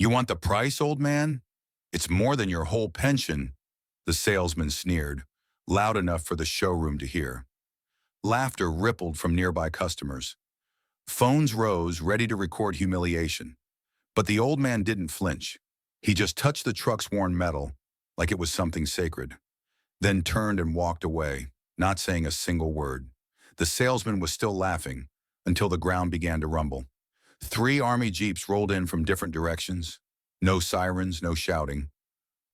You want the price, old man? It's more than your whole pension, the salesman sneered, loud enough for the showroom to hear. Laughter rippled from nearby customers. Phones rose, ready to record humiliation. But the old man didn't flinch. He just touched the truck's worn metal like it was something sacred, then turned and walked away, not saying a single word. The salesman was still laughing until the ground began to rumble. 3 army jeeps rolled in from different directions. No sirens, no shouting.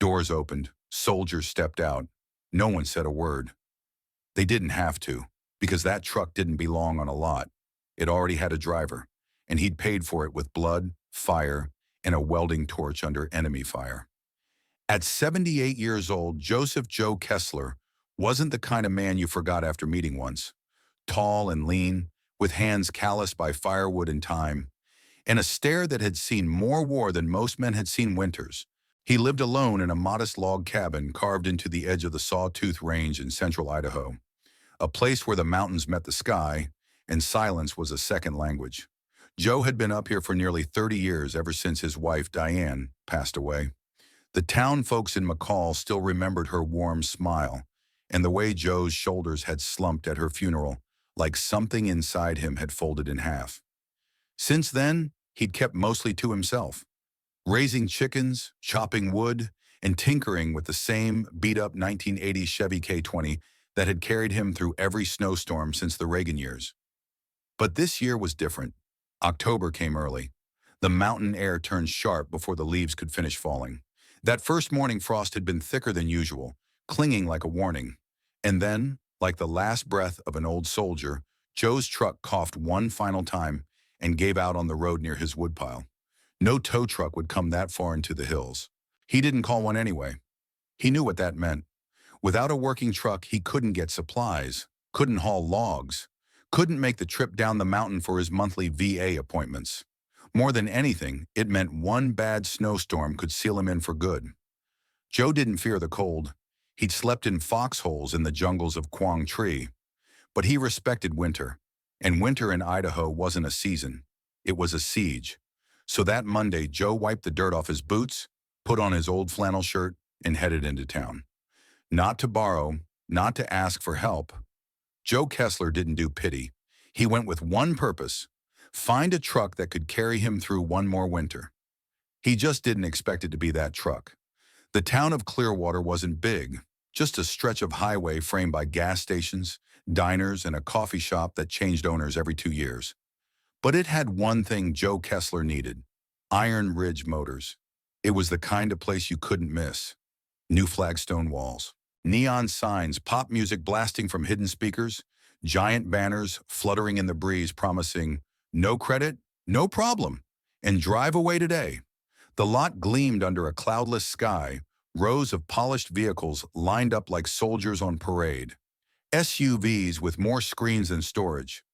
Doors opened. Soldiers stepped out. No one said a word. They didn't have to, because that truck didn't belong on a lot. It already had a driver, and he'd paid for it with blood, fire, and a welding torch under enemy fire. At 78 years old, Joseph Joe Kessler wasn't the kind of man you forgot after meeting once. Tall and lean, with hands calloused by firewood and time, and a stare that had seen more war than most men had seen winters. He lived alone in a modest log cabin carved into the edge of the Sawtooth Range in central Idaho, a place where the mountains met the sky and silence was a second language. Joe had been up here for nearly 30 years, ever since his wife, Diane, passed away. The town folks in McCall still remembered her warm smile and the way Joe's shoulders had slumped at her funeral, like something inside him had folded in half. Since then, he'd kept mostly to himself, raising chickens, chopping wood, and tinkering with the same beat-up 1980 Chevy K20 that had carried him through every snowstorm since the Reagan years. But this year was different. October came early. The mountain air turned sharp before the leaves could finish falling. That first morning frost had been thicker than usual, clinging like a warning. And then, like the last breath of an old soldier, Joe's truck coughed one final time and gave out on the road near his woodpile. No tow truck would come that far into the hills. He didn't call one anyway. He knew what that meant. Without a working truck, he couldn't get supplies, couldn't haul logs, couldn't make the trip down the mountain for his monthly VA appointments. More than anything, it meant one bad snowstorm could seal him in for good. Joe didn't fear the cold. He'd slept in foxholes in the jungles of Quang Tri. But he respected winter. And winter in Idaho wasn't a season. It was a siege. So that Monday, Joe wiped the dirt off his boots, put on his old flannel shirt, and headed into town. Not to borrow, not to ask for help. Joe Kessler didn't do pity. He went with one purpose: find a truck that could carry him through one more winter. He just didn't expect it to be that truck. The town of Clearwater wasn't big, just a stretch of highway framed by gas stations, diners, and a coffee shop that changed owners every 2 years. But it had one thing Joe Kessler needed: Iron Ridge Motors. It was the kind of place you couldn't miss. New flagstone walls, neon signs, pop music blasting from hidden speakers, giant banners fluttering in the breeze promising no credit, no problem, and drive away today. The lot gleamed under a cloudless sky, rows of polished vehicles lined up like soldiers on parade. SUVs with more screens than storage.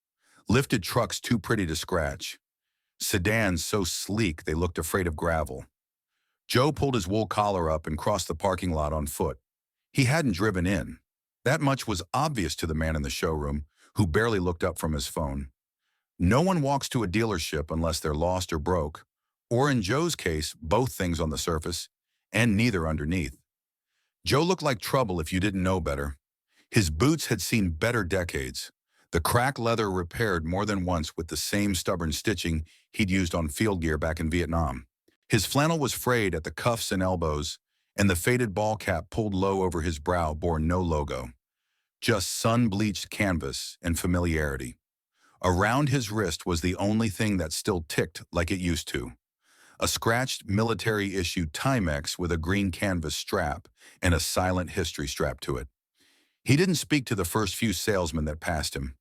Lifted trucks too pretty to scratch. Sedans so sleek they looked afraid of gravel. Joe pulled his wool collar up and crossed the parking lot on foot. He hadn't driven in. That much was obvious to the man in the showroom, who barely looked up from his phone. No one walks to a dealership unless they're lost or broke, or in Joe's case, both things on the surface, and neither underneath. Joe looked like trouble if you didn't know better. His boots had seen better decades, the cracked leather repaired more than once with the same stubborn stitching he'd used on field gear back in Vietnam. His flannel was frayed at the cuffs and elbows, and the faded ball cap pulled low over his brow bore no logo, just sun-bleached canvas and familiarity. Around his wrist was the only thing that still ticked like it used to: a scratched military-issue Timex with a green canvas strap and a silent history strapped to it. He didn't speak to the first few salesmen that passed him.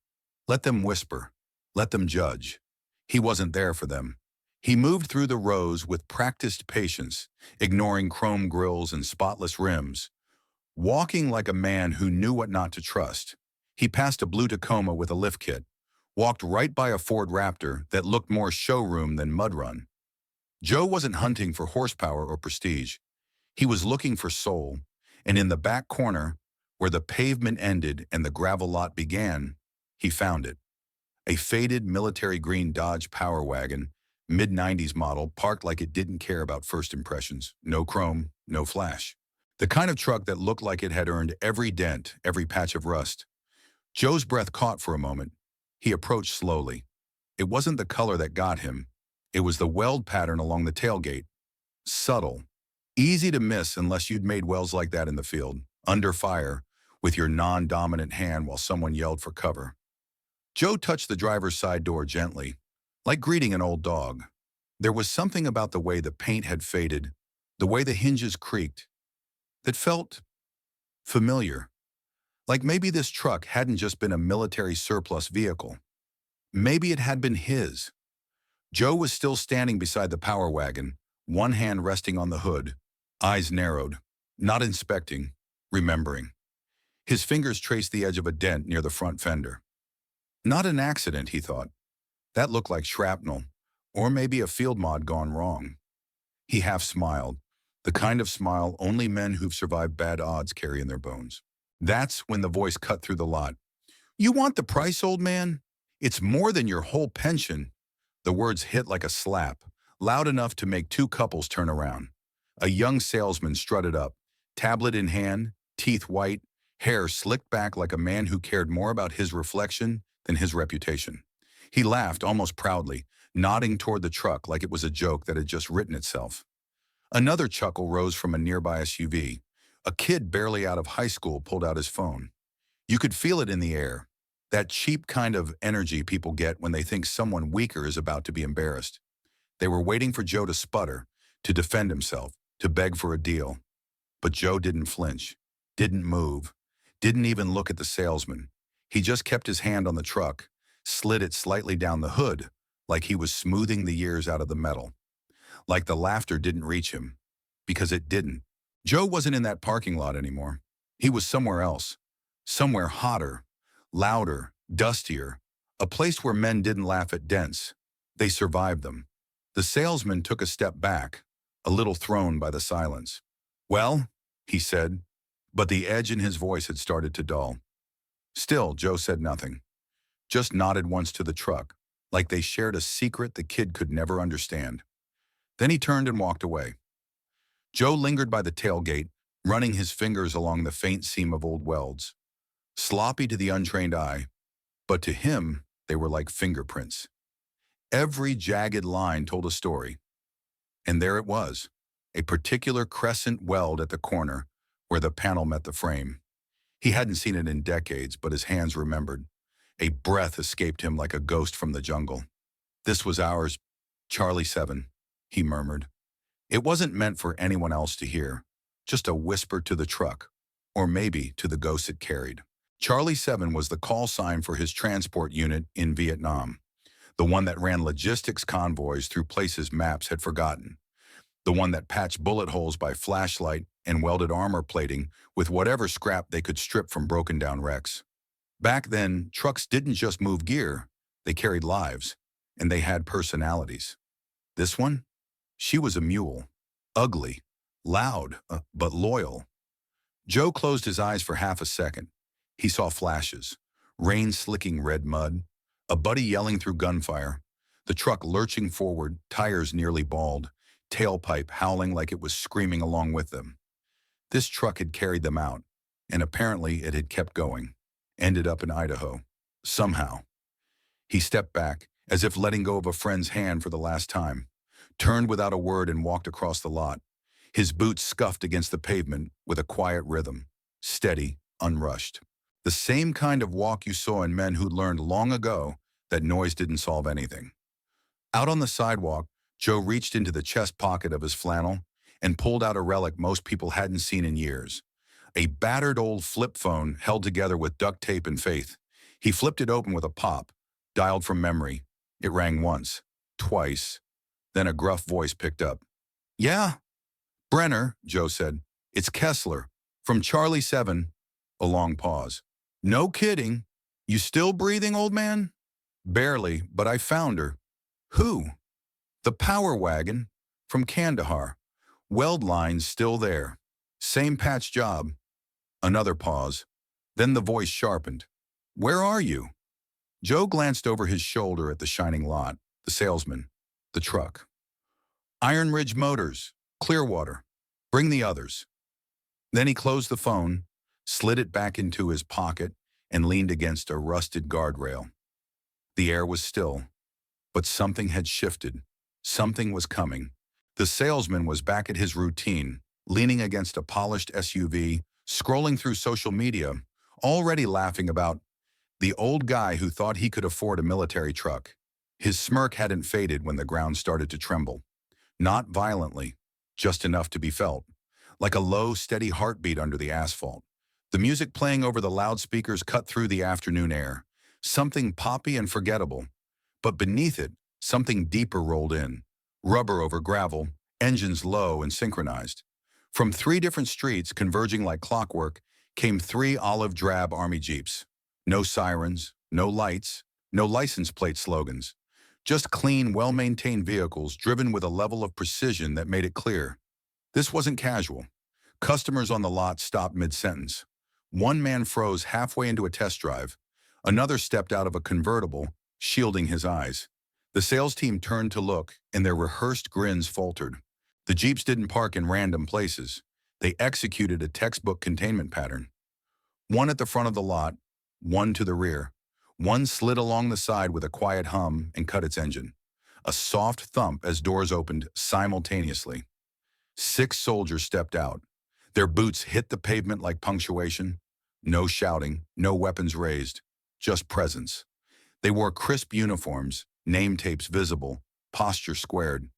Let them whisper. Let them judge. He wasn't there for them. He moved through the rows with practiced patience, ignoring chrome grills and spotless rims, walking like a man who knew what not to trust. He passed a blue Tacoma with a lift kit, walked right by a Ford Raptor that looked more showroom than mud run. Joe wasn't hunting for horsepower or prestige. He was looking for soul, and in the back corner, where the pavement ended and the gravel lot began, he found it. A faded military green Dodge Power Wagon, Mid-90s model, parked like it didn't care about first impressions. No chrome, no flash. The kind of truck that looked like it had earned every dent, every patch of rust. Joe's breath caught for a moment. He approached slowly. It wasn't the color that got him. It was the weld pattern along the tailgate. Subtle. Easy to miss unless you'd made welds like that in the field, under fire, with your non-dominant hand while someone yelled for cover. Joe touched the driver's side door gently, like greeting an old dog. There was something about the way the paint had faded, the way the hinges creaked, that felt familiar. Like maybe this truck hadn't just been a military surplus vehicle. Maybe it had been his. Joe was still standing beside the power wagon, one hand resting on the hood, eyes narrowed, not inspecting, remembering. His fingers traced the edge of a dent near the front fender. Not an accident, he thought. That looked like shrapnel, or maybe a field mod gone wrong. He half smiled, the kind of smile only men who've survived bad odds carry in their bones. That's when the voice cut through the lot. "You want the price, old man? It's more than your whole pension." The words hit like a slap, loud enough to make two couples turn around. A young salesman strutted up, tablet in hand, teeth white, hair slicked back like a man who cared more about his reflection than his reputation. He laughed almost proudly, nodding toward the truck like it was a joke that had just written itself. Another chuckle rose from a nearby SUV. A kid barely out of high school pulled out his phone. You could feel it in the air, that cheap kind of energy people get when they think someone weaker is about to be embarrassed. They were waiting for Joe to sputter, to defend himself, to beg for a deal. But Joe didn't flinch, didn't move, didn't even look at the salesman. He just kept his hand on the truck, slid it slightly down the hood, like he was smoothing the years out of the metal. Like the laughter didn't reach him, because it didn't. Joe wasn't in that parking lot anymore. He was somewhere else, somewhere hotter, louder, dustier, a place where men didn't laugh at dents. They survived them. The salesman took a step back, a little thrown by the silence. "Well," he said, but the edge in his voice had started to dull. Still, Joe said nothing, just nodded once to the truck, like they shared a secret the kid could never understand. Then he turned and walked away. Joe lingered by the tailgate, running his fingers along the faint seam of old welds. Sloppy to the untrained eye, but to him, they were like fingerprints. Every jagged line told a story. And there it was, a particular crescent weld at the corner where the panel met the frame. He hadn't seen it in decades, but his hands remembered. A breath escaped him like a ghost from the jungle. "This was ours, Charlie 7, he murmured. It wasn't meant for anyone else to hear, just a whisper to the truck, or maybe to the ghost it carried. Charlie 7 was the call sign for his transport unit in Vietnam, the one that ran logistics convoys through places maps had forgotten, the one that patched bullet holes by flashlight and welded armor plating with whatever scrap they could strip from broken-down wrecks. Back then, trucks didn't just move gear, they carried lives, and they had personalities. This one? She was a mule, ugly, loud, but loyal. Joe closed his eyes for half a second. He saw flashes, rain slicking red mud, a buddy yelling through gunfire, the truck lurching forward, tires nearly bald, tailpipe howling like it was screaming along with them. This truck had carried them out, and apparently it had kept going, ended up in Idaho, somehow. He stepped back, as if letting go of a friend's hand for the last time, turned without a word and walked across the lot. His boots scuffed against the pavement with a quiet rhythm, steady, unrushed. The same kind of walk you saw in men who'd learned long ago that noise didn't solve anything. Out on the sidewalk, Joe reached into the chest pocket of his flannel and pulled out a relic most people hadn't seen in years. A battered old flip phone held together with duct tape and faith. He flipped it open with a pop, dialed from memory. It rang once, twice. Then a gruff voice picked up. "Yeah, Brenner," Joe said. "It's Kessler, from Charlie 7. A long pause. "No kidding. You still breathing, old man?" "Barely, but I found her." "Who?" "The power wagon, from Kandahar. Weld lines still there. Same patch job." Another pause. Then the voice sharpened. "Where are you?" Joe glanced over his shoulder at the shining lot, the salesman. The truck. Iron Ridge Motors, Clearwater. Bring the others. Then he closed the phone, slid it back into his pocket, and leaned against a rusted guardrail. The air was still, but something had shifted. Something was coming. The salesman was back at his routine, leaning against a polished SUV, scrolling through social media, already laughing about the old guy who thought he could afford a military truck. His smirk hadn't faded when the ground started to tremble. Not violently, just enough to be felt, like a low, steady heartbeat under the asphalt. The music playing over the loudspeakers cut through the afternoon air, something poppy and forgettable. But beneath it, something deeper rolled in. Rubber over gravel, engines low and synchronized. From 3 different streets, converging like clockwork, came 3 olive drab army jeeps. No sirens, no lights, no license plate slogans. Just clean, well-maintained vehicles driven with a level of precision that made it clear. This wasn't casual. Customers on the lot stopped mid-sentence. One man froze halfway into a test drive. Another stepped out of a convertible, shielding his eyes. The sales team turned to look, and their rehearsed grins faltered. The Jeeps didn't park in random places. They executed a textbook containment pattern. One at the front of the lot, one to the rear. One slid along the side with a quiet hum and cut its engine. A soft thump as doors opened simultaneously. 6 soldiers stepped out. Their boots hit the pavement like punctuation. No shouting, no weapons raised, just presence. They wore crisp uniforms, name tapes visible, posture squared.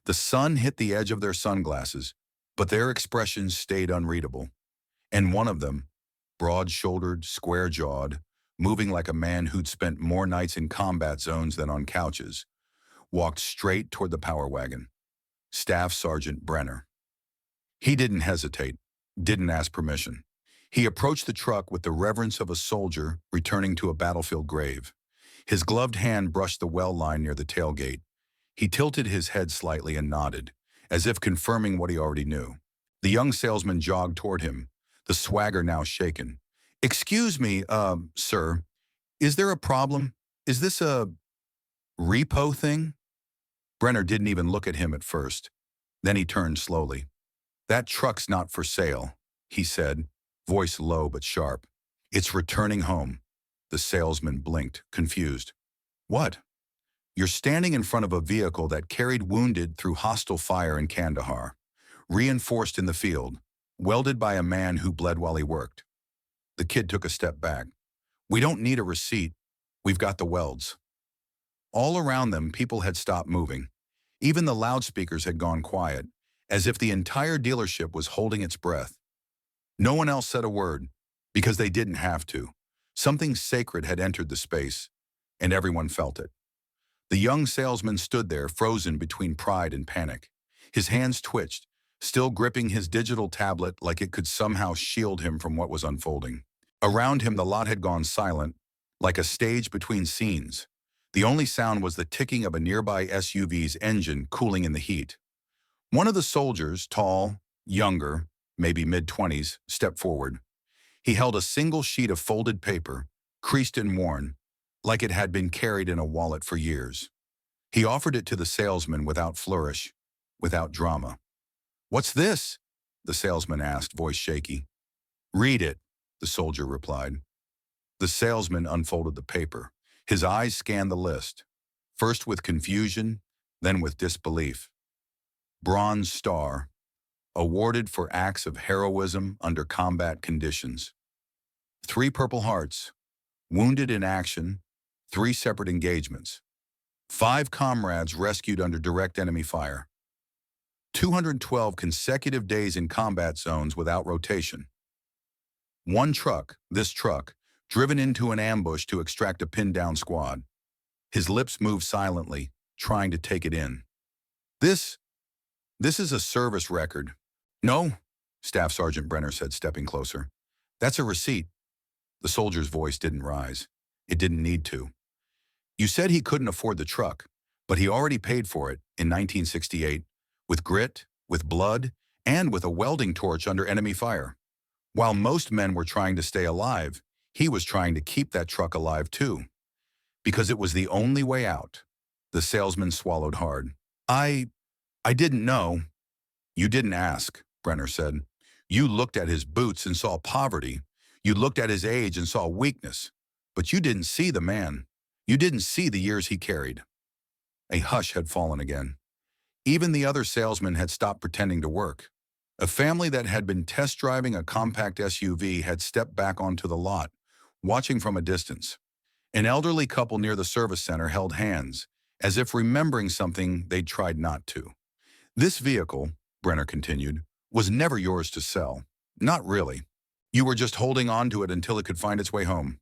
The sun hit the edge of their sunglasses, but their expressions stayed unreadable. And one of them, broad-shouldered, square-jawed, moving like a man who'd spent more nights in combat zones than on couches, walked straight toward the power wagon. Staff Sergeant Brenner. He didn't hesitate, didn't ask permission. He approached the truck with the reverence of a soldier returning to a battlefield grave. His gloved hand brushed the well line near the tailgate. He tilted his head slightly and nodded, as if confirming what he already knew. The young salesman jogged toward him, the swagger now shaken. "Excuse me, sir, is there a problem? Is this a repo thing?" Brenner didn't even look at him at first. Then he turned slowly. "That truck's not for sale," he said, voice low but sharp. "It's returning home." The salesman blinked, confused. "What?" "You're standing in front of a vehicle that carried wounded through hostile fire in Kandahar, reinforced in the field, welded by a man who bled while he worked." The kid took a step back. "We don't need a receipt. We've got the welds." All around them, people had stopped moving. Even the loudspeakers had gone quiet, as if the entire dealership was holding its breath. No one else said a word, because they didn't have to. Something sacred had entered the space, and everyone felt it. The young salesman stood there, frozen between pride and panic. His hands twitched, still gripping his digital tablet like it could somehow shield him from what was unfolding. Around him, the lot had gone silent, like a stage between scenes. The only sound was the ticking of a nearby SUV's engine cooling in the heat. One of the soldiers, tall, younger, maybe mid-20s, stepped forward. He held a single sheet of folded paper, creased and worn, like it had been carried in a wallet for years. He offered it to the salesman without flourish, without drama. "What's this?" the salesman asked, voice shaky. "Read it," the soldier replied. The salesman unfolded the paper. His eyes scanned the list, first with confusion, then with disbelief. Bronze Star, awarded for acts of heroism under combat conditions. 3 Purple Hearts, wounded in action, 3 separate engagements. 5 comrades rescued under direct enemy fire. 212 consecutive days in combat zones without rotation. 1 truck, this truck, driven into an ambush to extract a pinned-down squad. His lips moved silently, trying to take it in. This is a service record." "No," Staff Sergeant Brenner said, stepping closer. "That's a receipt." The soldier's voice didn't rise. It didn't need to. "You said he couldn't afford the truck, but he already paid for it in 1968, with grit, with blood, and with a welding torch under enemy fire. While most men were trying to stay alive, he was trying to keep that truck alive too. Because it was the only way out." The salesman swallowed hard. I, I didn't know. You didn't ask, Brenner said. You looked at his boots and saw poverty. You looked at his age and saw weakness. But you didn't see the man. You didn't see the years he carried. A hush had fallen again. Even the other salesmen had stopped pretending to work. A family that had been test driving a compact SUV had stepped back onto the lot, watching from a distance. An elderly couple near the service center held hands, as if remembering something they'd tried not to. This vehicle, Brenner continued, was never yours to sell. Not really. You were just holding on to it until it could find its way home.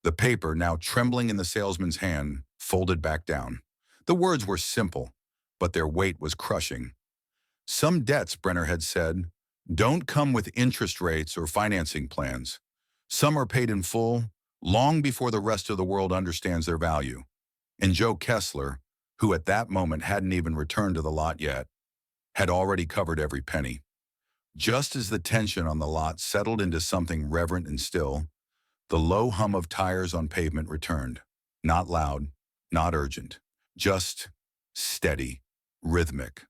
The paper, now trembling in the salesman's hand, folded back down. The words were simple, but their weight was crushing. Some debts, Brenner had said, don't come with interest rates or financing plans. Some are paid in full, long before the rest of the world understands their value. And Joe Kessler, who at that moment hadn't even returned to the lot yet, had already covered every penny. Just as the tension on the lot settled into something reverent and still, the low hum of tires on pavement returned. Not loud, not urgent, just steady, rhythmic.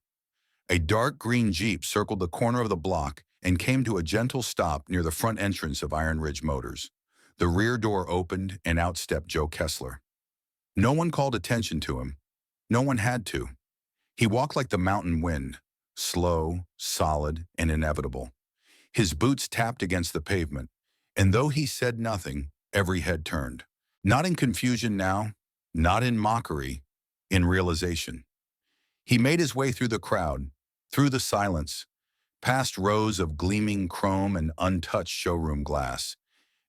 A dark green Jeep circled the corner of the block and came to a gentle stop near the front entrance of Iron Ridge Motors. The rear door opened and out stepped Joe Kessler. No one called attention to him. No one had to. He walked like the mountain wind, slow, solid, and inevitable. His boots tapped against the pavement, and though he said nothing, every head turned. Not in confusion now, not in mockery, in realization. He made his way through the crowd, through the silence, past rows of gleaming chrome and untouched showroom glass,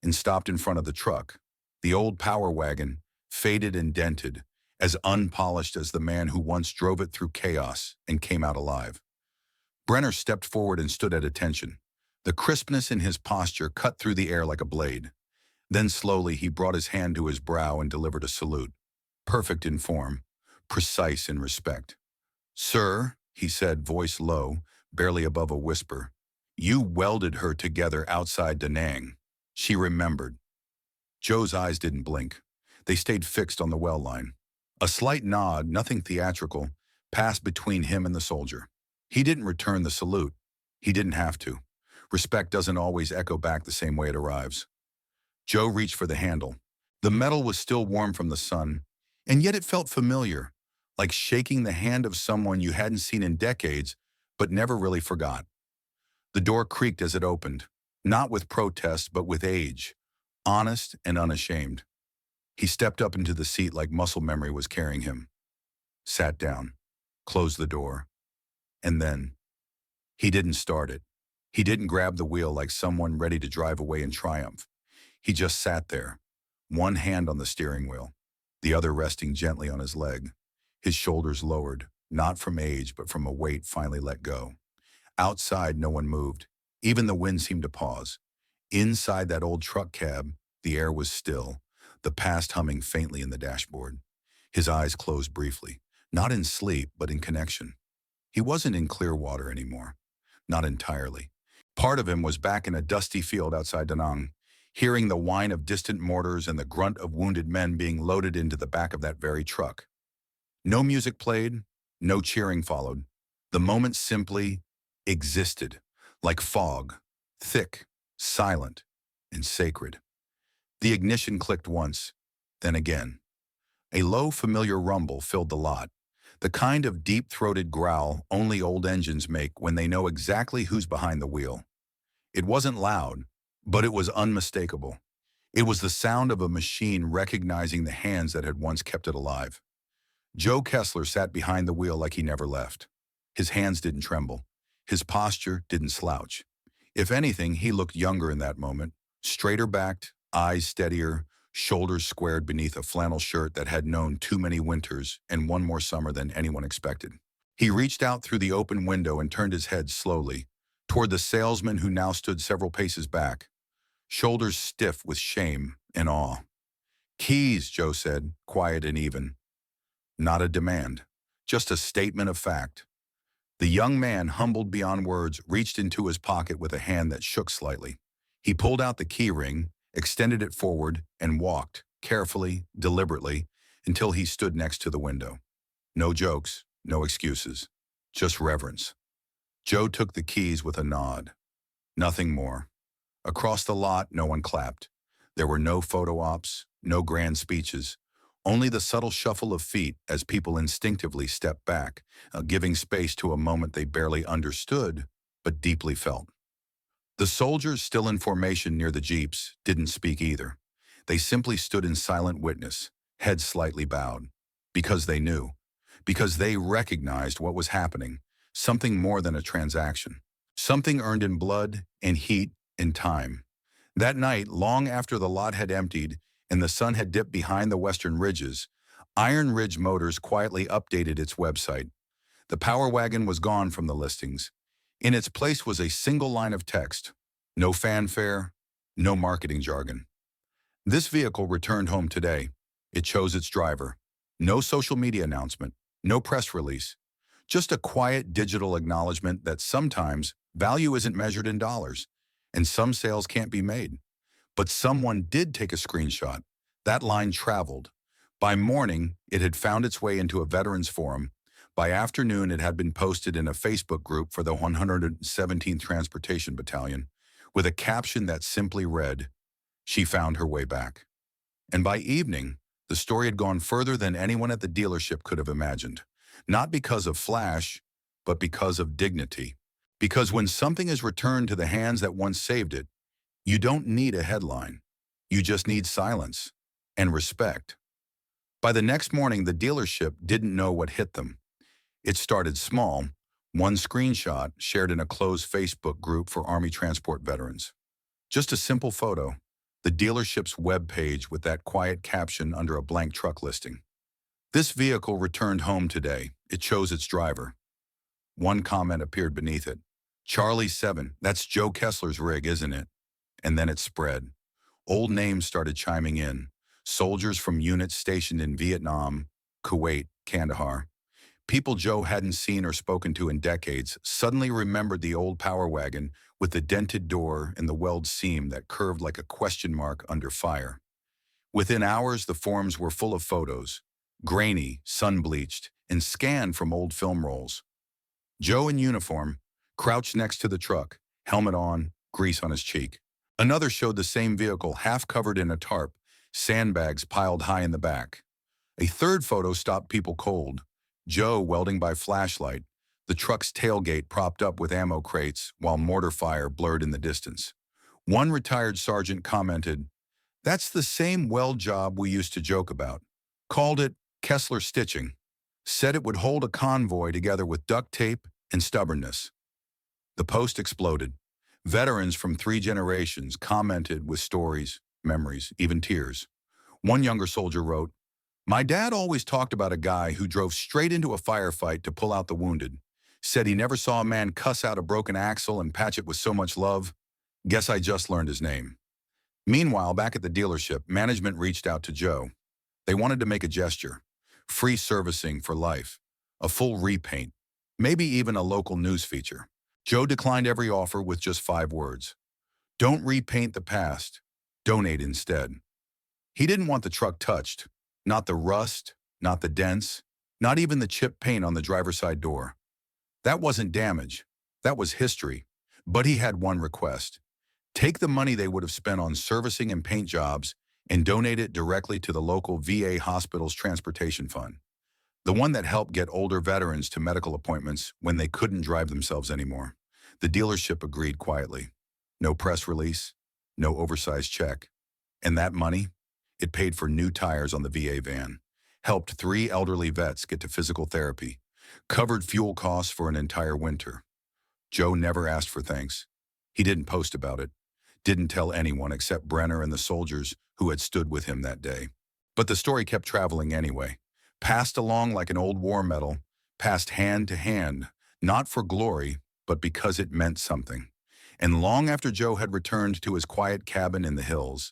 and stopped in front of the truck, the old power wagon, faded and dented, as unpolished as the man who once drove it through chaos and came out alive. Brenner stepped forward and stood at attention. The crispness in his posture cut through the air like a blade. Then slowly he brought his hand to his brow and delivered a salute. Perfect in form, precise in respect. "Sir," he said, voice low, barely above a whisper, "you welded her together outside Da Nang." She remembered. Joe's eyes didn't blink. They stayed fixed on the well line. A slight nod, nothing theatrical, passed between him and the soldier. He didn't return the salute. He didn't have to. Respect doesn't always echo back the same way it arrives. Joe reached for the handle. The metal was still warm from the sun, and yet it felt familiar, like shaking the hand of someone you hadn't seen in decades, but never really forgot. The door creaked as it opened, not with protest, but with age, honest and unashamed. He stepped up into the seat like muscle memory was carrying him, sat down, closed the door, and then he didn't start it. He didn't grab the wheel like someone ready to drive away in triumph. He just sat there, one hand on the steering wheel, the other resting gently on his leg, his shoulders lowered, not from age but from a weight finally let go. Outside, no one moved. Even the wind seemed to pause. Inside that old truck cab, the air was still, the past humming faintly in the dashboard. His eyes closed briefly, not in sleep but in connection. He wasn't in clear water anymore, not entirely. Part of him was back in a dusty field outside Da Nang, hearing the whine of distant mortars and the grunt of wounded men being loaded into the back of that very truck. No music played, no cheering followed. The moment simply existed, like fog, thick, silent, and sacred. The ignition clicked once, then again. A low, familiar rumble filled the lot, the kind of deep-throated growl only old engines make when they know exactly who's behind the wheel. It wasn't loud, but it was unmistakable. It was the sound of a machine recognizing the hands that had once kept it alive. Joe Kessler sat behind the wheel like he never left. His hands didn't tremble. His posture didn't slouch. If anything, he looked younger in that moment, straighter backed, eyes steadier, shoulders squared beneath a flannel shirt that had known too many winters and one more summer than anyone expected. He reached out through the open window and turned his head slowly, toward the salesman who now stood several paces back, shoulders stiff with shame and awe. "Keys," Joe said, quiet and even. Not a demand, just a statement of fact. The young man, humbled beyond words, reached into his pocket with a hand that shook slightly. He pulled out the key ring, extended it forward, and walked, carefully, deliberately, until he stood next to the window. No jokes, No excuses. Just reverence. Joe took the keys with a nod. Nothing more. Across the lot, no one clapped. There were no photo ops, no grand speeches, only the subtle shuffle of feet as people instinctively stepped back, giving space to a moment they barely understood, but deeply felt. The soldiers still in formation near the jeeps didn't speak either. They simply stood in silent witness, heads slightly bowed, because they knew, because they recognized what was happening, something more than a transaction, something earned in blood and heat and time. That night, long after the lot had emptied and the sun had dipped behind the western ridges, Iron Ridge Motors quietly updated its website. The Power Wagon was gone from the listings. In its place was a single line of text. No fanfare, no marketing jargon. This vehicle returned home today. It chose its driver. No social media announcement, no press release. Just a quiet digital acknowledgement that sometimes value isn't measured in dollars, and some sales can't be made. But someone did take a screenshot. That line traveled. By morning, it had found its way into a veterans forum. By afternoon, it had been posted in a Facebook group for the 117th Transportation Battalion, with a caption that simply read, "She found her way back." And by evening, the story had gone further than anyone at the dealership could have imagined. Not because of flash, but because of dignity. Because when something is returned to the hands that once saved it, you don't need a headline. You just need silence and respect. By the next morning, the dealership didn't know what hit them. It started small, one screenshot shared in a closed Facebook group for Army transport veterans. Just a simple photo, the dealership's webpage with that quiet caption under a blank truck listing. This vehicle returned home today. It chose its driver. One comment appeared beneath it. Charlie 7, that's Joe Kessler's rig, isn't it? And then it spread. Old names started chiming in. Soldiers from units stationed in Vietnam, Kuwait, Kandahar. People Joe hadn't seen or spoken to in decades suddenly remembered the old Power Wagon with the dented door and the weld seam that curved like a question mark under fire. Within hours, the forums were full of photos, grainy, sun-bleached, and scanned from old film rolls. Joe in uniform, crouched next to the truck, helmet on, grease on his cheek. Another showed the same vehicle half covered in a tarp, sandbags piled high in the back. A third photo stopped people cold. Joe welding by flashlight, the truck's tailgate propped up with ammo crates while mortar fire blurred in the distance. One retired sergeant commented, "That's the same weld job we used to joke about." Called it Kessler stitching. Said it would hold a convoy together with duct tape and stubbornness. The post exploded. Veterans from 3 generations commented with stories, memories, even tears. One younger soldier wrote, "My dad always talked about a guy who drove straight into a firefight to pull out the wounded. Said he never saw a man cuss out a broken axle and patch it with so much love. Guess I just learned his name." Meanwhile, back at the dealership, management reached out to Joe. They wanted to make a gesture. Free servicing for life. A full repaint. Maybe even a local news feature. Joe declined every offer with just 5 words. Don't repaint the past. Donate instead. He didn't want the truck touched. Not the rust, not the dents, not even the chipped paint on the driver's side door. That wasn't damage. That was history. But he had one request. Take the money they would have spent on servicing and paint jobs and donate it directly to the local VA hospital's transportation fund. The one that helped get older veterans to medical appointments when they couldn't drive themselves anymore. The dealership agreed quietly. No press release, no oversized check. And that money? It paid for new tires on the VA van, helped 3 elderly vets get to physical therapy, covered fuel costs for an entire winter. Joe never asked for thanks. He didn't post about it, didn't tell anyone except Brenner and the soldiers who had stood with him that day. But the story kept traveling anyway, passed along like an old war medal, passed hand to hand, not for glory, but because it meant something. And long after Joe had returned to his quiet cabin in the hills,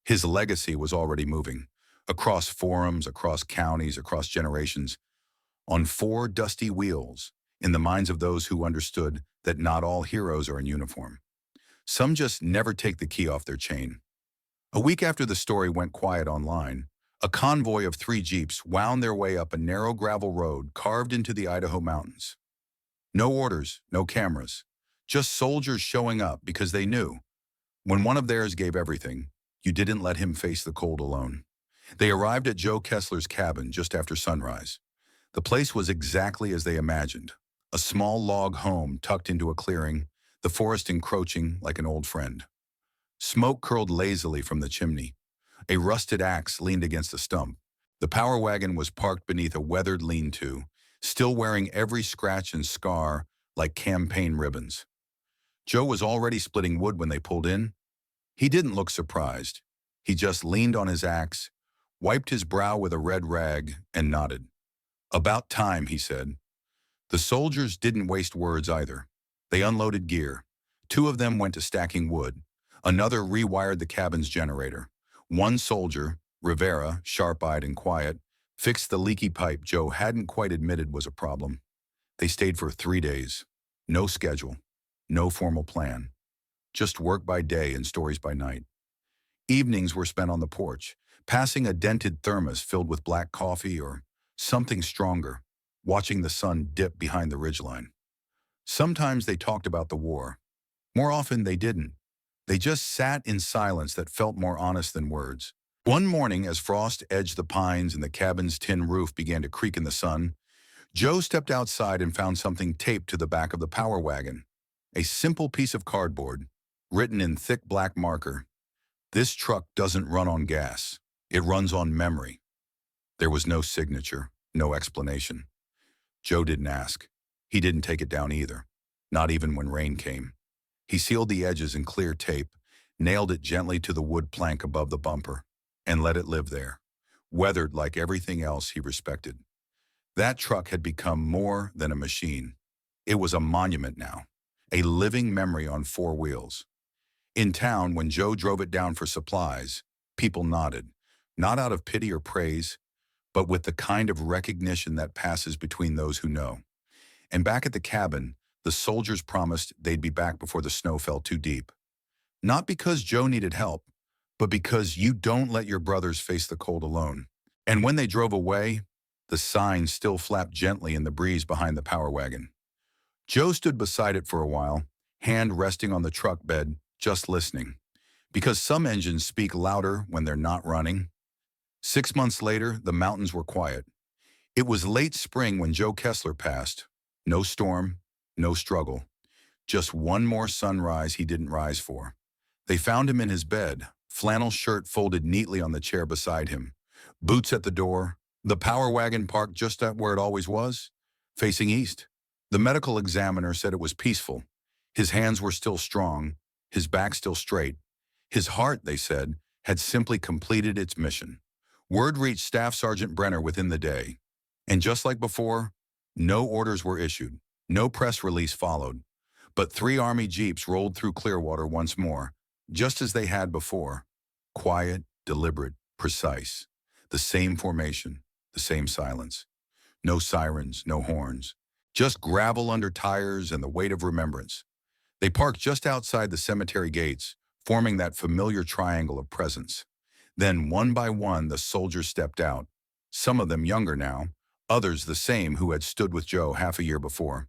his legacy was already moving, across forums, across counties, across generations, on 4 dusty wheels, in the minds of those who understood that not all heroes are in uniform. Some just never take the key off their chain. A week after the story went quiet online, A convoy of 3 jeeps wound their way up a narrow gravel road carved into the Idaho mountains. No orders, no cameras, just soldiers showing up because they knew when one of theirs gave everything, you didn't let him face the cold alone. They arrived at Joe Kessler's cabin just after sunrise. The place was exactly as they imagined. A small log home tucked into a clearing, the forest encroaching like an old friend. Smoke curled lazily from the chimney. A rusted axe leaned against a stump. The power wagon was parked beneath a weathered lean-to, still wearing every scratch and scar like campaign ribbons. Joe was already splitting wood when they pulled in. He didn't look surprised. He just leaned on his axe, wiped his brow with a red rag, and nodded. "About time," he said. The soldiers didn't waste words either. They unloaded gear. 2 of them went to stacking wood. Another rewired the cabin's generator. One soldier, Rivera, sharp-eyed and quiet, fixed the leaky pipe Joe hadn't quite admitted was a problem. They stayed for 3 days. No schedule, no formal plan. Just work by day and stories by night. Evenings were spent on the porch, passing a dented thermos filled with black coffee or something stronger, watching the sun dip behind the ridgeline. Sometimes they talked about the war. More often they didn't. They just sat in silence that felt more honest than words. One morning, as frost edged the pines and the cabin's tin roof began to creak in the sun, Joe stepped outside and found something taped to the back of the power wagon. A simple piece of cardboard, written in thick black marker. "This truck doesn't run on gas. It runs on memory." There was no signature, no explanation. Joe didn't ask. He didn't take it down either, not even when rain came. He sealed the edges in clear tape, nailed it gently to the wood plank above the bumper, and let it live there, weathered like everything else he respected. That truck had become more than a machine. It was a monument now, a living memory on 4 wheels. In town, when Joe drove it down for supplies, people nodded, not out of pity or praise, but with the kind of recognition that passes between those who know. And back at the cabin, the soldiers promised they'd be back before the snow fell too deep. Not because Joe needed help, but because you don't let your brothers face the cold alone. And when they drove away, the sign still flapped gently in the breeze behind the power wagon. Joe stood beside it for a while, hand resting on the truck bed, just listening. Because some engines speak louder when they're not running. 6 months later, the mountains were quiet. It was late spring when Joe Kessler passed. No storm, no struggle. Just one more sunrise he didn't rise for. They found him in his bed, flannel shirt folded neatly on the chair beside him. Boots at the door, the power wagon parked just at where it always was, facing east. The medical examiner said it was peaceful. His hands were still strong, his back still straight. His heart, they said, had simply completed its mission. Word reached Staff Sergeant Brenner within the day. And just like before, no orders were issued, no press release followed. But 3 Army jeeps rolled through Clearwater once more, just as they had before. Quiet, deliberate, precise. The same formation, the same silence. No sirens, no horns. Just gravel under tires and the weight of remembrance. They parked just outside the cemetery gates, forming that familiar triangle of presence. Then, one by one, the soldiers stepped out. Some of them younger now, others the same who had stood with Joe half a year before.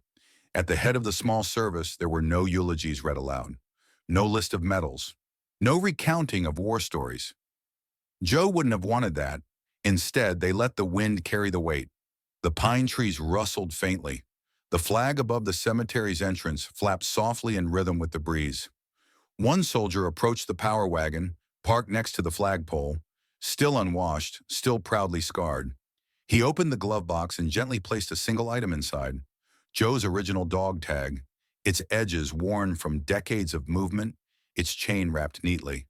At the head of the small service, there were no eulogies read aloud, no list of medals, no recounting of war stories. Joe wouldn't have wanted that. Instead, they let the wind carry the weight. The pine trees rustled faintly. The flag above the cemetery's entrance flapped softly in rhythm with the breeze. One soldier approached the power wagon, parked next to the flagpole, still unwashed, still proudly scarred. He opened the glove box and gently placed a single item inside. Joe's original dog tag, its edges worn from decades of movement, its chain wrapped neatly.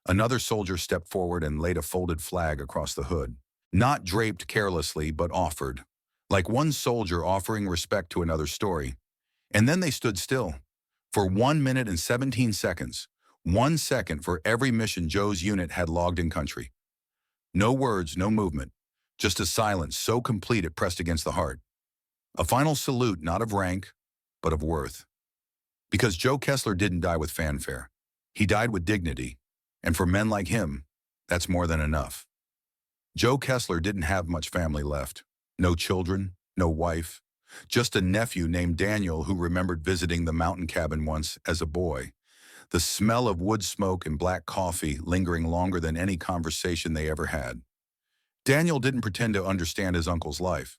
Another soldier stepped forward and laid a folded flag across the hood. Not draped carelessly, but offered. Like one soldier offering respect to another story. And then they stood still. For 1 minute and 17 seconds. 1 second for every mission Joe's unit had logged in country. No words, no movement. Just a silence so complete it pressed against the heart. A final salute not of rank, but of worth. Because Joe Kessler didn't die with fanfare. He died with dignity. And for men like him, that's more than enough. Joe Kessler didn't have much family left. No children, no wife, just a nephew named Daniel who remembered visiting the mountain cabin once as a boy. The smell of wood smoke and black coffee lingering longer than any conversation they ever had. Daniel didn't pretend to understand his uncle's life.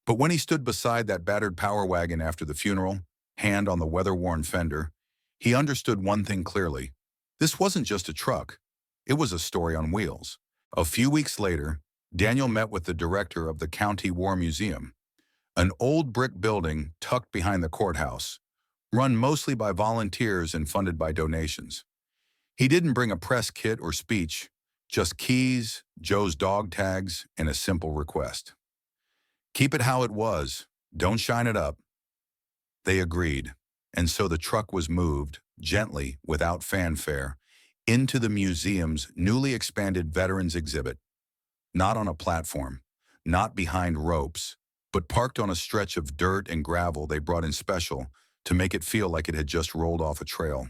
But when he stood beside that battered power wagon after the funeral, hand on the weather-worn fender, he understood one thing clearly. This wasn't just a truck. It was a story on wheels. A few weeks later, Daniel met with the director of the County War Museum, an old brick building tucked behind the courthouse, run mostly by volunteers and funded by donations. He didn't bring a press kit or speech, just keys, Joe's dog tags, and a simple request. Keep it how it was. Don't shine it up. They agreed, and so the truck was moved, gently, without fanfare, into the museum's newly expanded Veterans exhibit. Not on a platform, not behind ropes, but parked on a stretch of dirt and gravel they brought in special to make it feel like it had just rolled off a trail.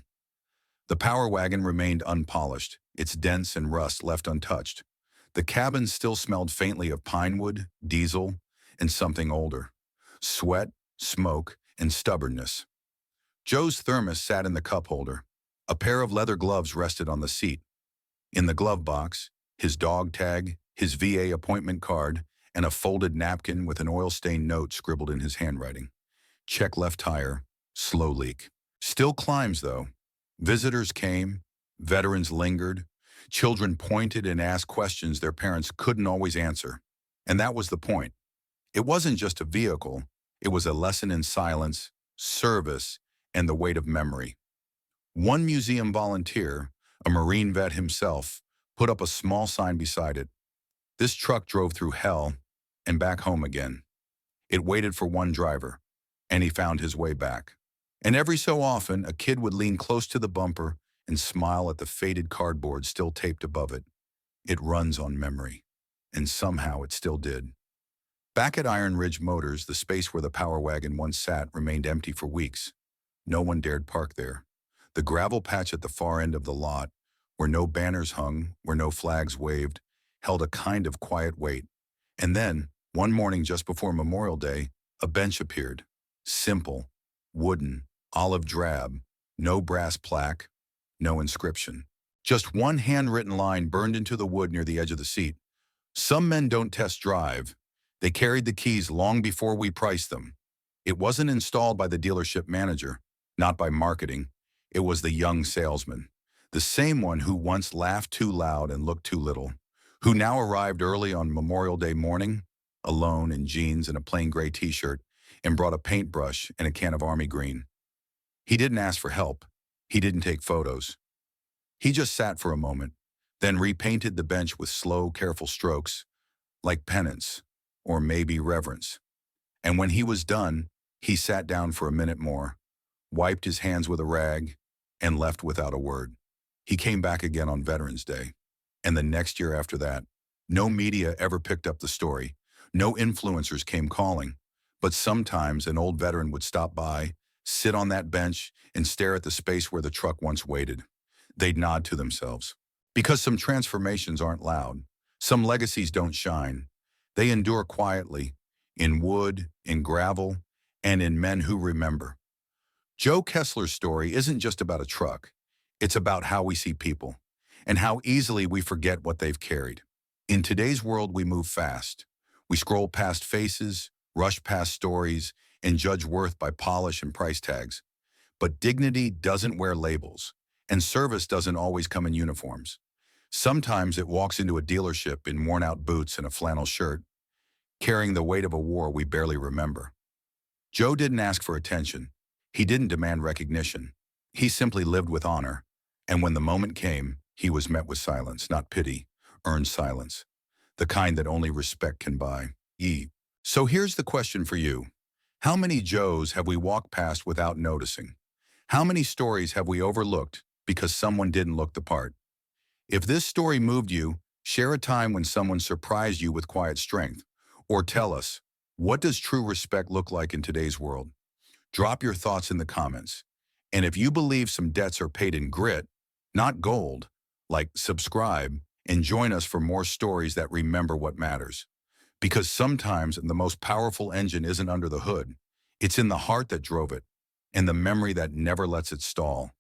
The power wagon remained unpolished, its dents and rust left untouched. The cabin still smelled faintly of pine wood, diesel, and something older. Sweat, smoke, and stubbornness. Joe's thermos sat in the cup holder. A pair of leather gloves rested on the seat. In the glove box, his dog tag, his VA appointment card, and a folded napkin with an oil-stained note scribbled in his handwriting. Check left tire, slow leak. Still climbs, though. Visitors came, veterans lingered, children pointed and asked questions their parents couldn't always answer. And that was the point. It wasn't just a vehicle, it was a lesson in silence, service, and the weight of memory. One museum volunteer, a Marine vet himself, put up a small sign beside it. This truck drove through hell and back home again. It waited for one driver, and he found his way back. And every so often, a kid would lean close to the bumper and smile at the faded cardboard still taped above it. It runs on memory. And somehow it still did. Back at Iron Ridge Motors, the space where the power wagon once sat remained empty for weeks. No one dared park there. The gravel patch at the far end of the lot, where no banners hung, where no flags waved, held a kind of quiet weight. And then, one morning just before Memorial Day, a bench appeared. Simple, wooden, olive drab, no brass plaque, no inscription. Just one handwritten line burned into the wood near the edge of the seat. Some men don't test drive. They carried the keys long before we priced them. It wasn't installed by the dealership manager, not by marketing. It was the young salesman, the same one who once laughed too loud and looked too little, who now arrived early on Memorial Day morning, alone in jeans and a plain gray t-shirt, and brought a paintbrush and a can of Army Green. He didn't ask for help. He didn't take photos. He just sat for a moment, then repainted the bench with slow, careful strokes, like penance, or maybe reverence. And when he was done, he sat down for a minute more, wiped his hands with a rag, and left without a word. He came back again on Veterans Day. And the next year after that, no media ever picked up the story. No influencers came calling. But sometimes an old veteran would stop by, sit on that bench, and stare at the space where the truck once waited. They'd nod to themselves. Because some transformations aren't loud. Some legacies don't shine. They endure quietly, in wood, in gravel, and in men who remember. Joe Kessler's story isn't just about a truck. It's about how we see people, and how easily we forget what they've carried. In today's world, we move fast. We scroll past faces, rush past stories, and judge worth by polish and price tags. But dignity doesn't wear labels, and service doesn't always come in uniforms. Sometimes it walks into a dealership in worn-out boots and a flannel shirt, carrying the weight of a war we barely remember. Joe didn't ask for attention. He didn't demand recognition. He simply lived with honor, and when the moment came, he was met with silence, not pity, earned silence, the kind that only respect can buy. So here's the question for you. How many Joes have we walked past without noticing? How many stories have we overlooked because someone didn't look the part? If this story moved you, share a time when someone surprised you with quiet strength. Or tell us, what does true respect look like in today's world? Drop your thoughts in the comments. And if you believe some debts are paid in grit, not gold, like subscribe and join us for more stories that remember what matters. Because sometimes the most powerful engine isn't under the hood. It's in the heart that drove it, and the memory that never lets it stall.